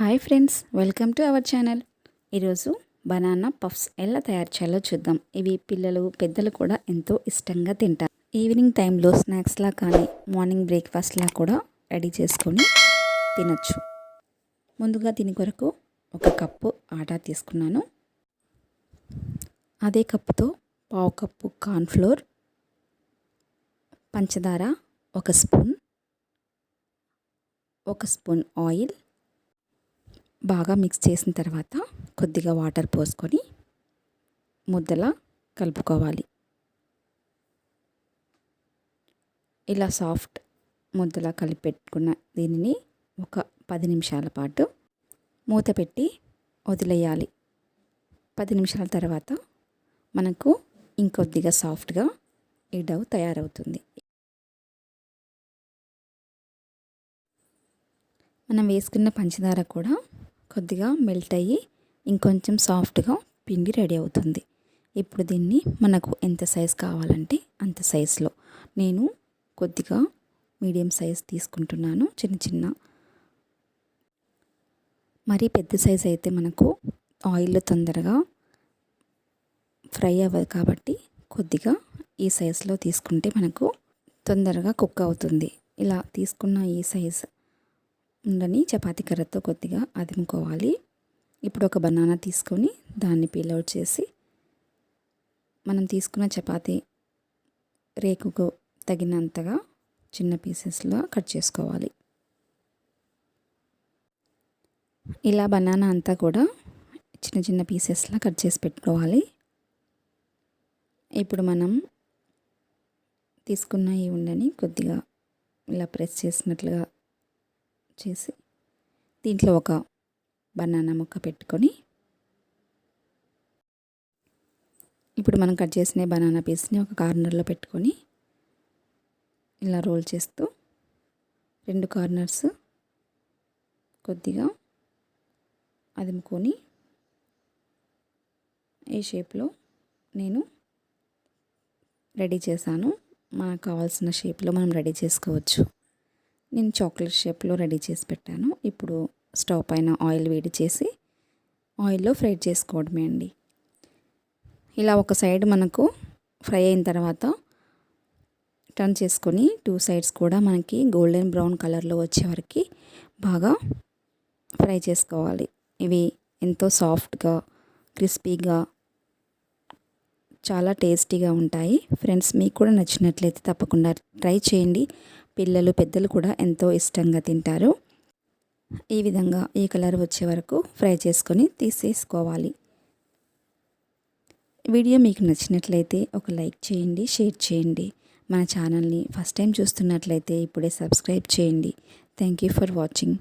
Hi friends, welcome to our channel. ఈరోజు banana puffs ఎలా తయారు చేయాలో చూద్దాం. ఇవి పిల్లలు పెద్దలు కూడా ఎంతో ఇష్టంగా తింటారు. ఈవినింగ్ టైంలో స్నాక్స్లా కానీ మార్నింగ్ బ్రేక్ఫాస్ట్లా కూడా రెడీ చేసుకొని తినొచ్చు. ముందుగా దీని కొరకు 1 కప్పు ఆటా తీసుకున్నాను. అదే కప్పుతో 1/2 కప్పు కార్న్ఫ్లోర్, పంచదార 1 స్పూన్, 1 స్పూన్ ఆయిల్ బాగా మిక్స్ చేసిన తర్వాత కొద్దిగా వాటర్ పోసుకొని ముద్దలా కలుపుకోవాలి. ఇలా సాఫ్ట్ ముద్దలా కలిపి పెట్టుకున్న దీనిని ఒక 10 నిమిషాల పాటు మూత పెట్టి వదిలేయాలి. 10 నిమిషాల తర్వాత మనకు ఇంకొద్దిగా సాఫ్ట్గా ఈ డవ్ తయారవుతుంది. మనం వేసుకున్న పంచదార కూడా కొద్దిగా మెల్ట్ అయ్యి ఇంకొంచెం సాఫ్ట్గా పిండి రెడీ అవుతుంది. ఇప్పుడు దీన్ని మనకు ఎంత సైజ్ కావాలంటే అంత సైజులో, నేను కొద్దిగా మీడియం సైజ్ తీసుకుంటున్నాను. చిన్న మరీ పెద్ద సైజ్ అయితే మనకు ఆయిల్లో తొందరగా ఫ్రై అవ్వదు కాబట్టి కొద్దిగా ఈ సైజులో తీసుకుంటే మనకు తొందరగా కుక్ అవుతుంది. ఇలా తీసుకున్న ఈ సైజ్ ఉండని చపాతీ కర్రతో కొద్దిగా అదుముకోవాలి. ఇప్పుడు ఒక బనానా తీసుకొని దాన్ని పీల్ అవుట్ చేసి మనం తీసుకున్న చపాతీ రేకుకు తగినంతగా చిన్న పీసెస్లో కట్ చేసుకోవాలి. ఇలా బనానా అంతా కూడా చిన్న పీసెస్లా కట్ చేసి పెట్టుకోవాలి. ఇప్పుడు మనం తీసుకున్న ఈ ఉండని కొద్దిగా ఇలా ప్రెస్ చేసినట్లుగా చేసి దీంట్లో ఒక బనానా ముక్క పెట్టుకొని ఇప్పుడు మనం కట్ చేసిన బనానా పీస్ని ఒక కార్నర్లో పెట్టుకొని ఇలా రోల్ చేస్తూ 2 కార్నర్స్ కొద్దిగా అదుముకొని ఈ షేప్లో నేను రెడీ చేశాను. మనకు కావాల్సిన షేప్లో మనం రెడీ చేసుకోవచ్చు. నేను చాక్లెట్ షేప్లో రెడీ చేసి పెట్టాను. ఇప్పుడు స్టవ్ పైన ఆయిల్ వేడి చేసి ఆయిల్లో ఫ్రై చేసుకోవడమే అండి. ఇలా ఒక సైడ్ మనకు ఫ్రై అయిన తర్వాత టర్న్ చేసుకొని 2 సైడ్స్ కూడా మనకి గోల్డెన్ బ్రౌన్ కలర్లో వచ్చే వరకు బాగా ఫ్రై చేసుకోవాలి. ఇవి ఎంతో సాఫ్ట్గా క్రిస్పీగా చాలా టేస్టీగా ఉంటాయి. ఫ్రెండ్స్, మీకు కూడా నచ్చినట్లయితే తప్పకుండా ట్రై చేయండి. పిల్లలు పెద్దలు కూడా ఎంతో ఇష్టంగా తింటారు. ఈ విధంగా ఈ కలర్ వచ్చే వరకు ఫ్రై చేసుకొని తీసేసుకోవాలి. వీడియో మీకు నచ్చినట్లయితే ఒక లైక్ చేయండి, షేర్ చేయండి. మన ఛానల్ని ఫస్ట్ టైం చూస్తున్నట్లయితే ఇప్పుడే సబ్స్క్రైబ్ చేయండి. Thank you for watching.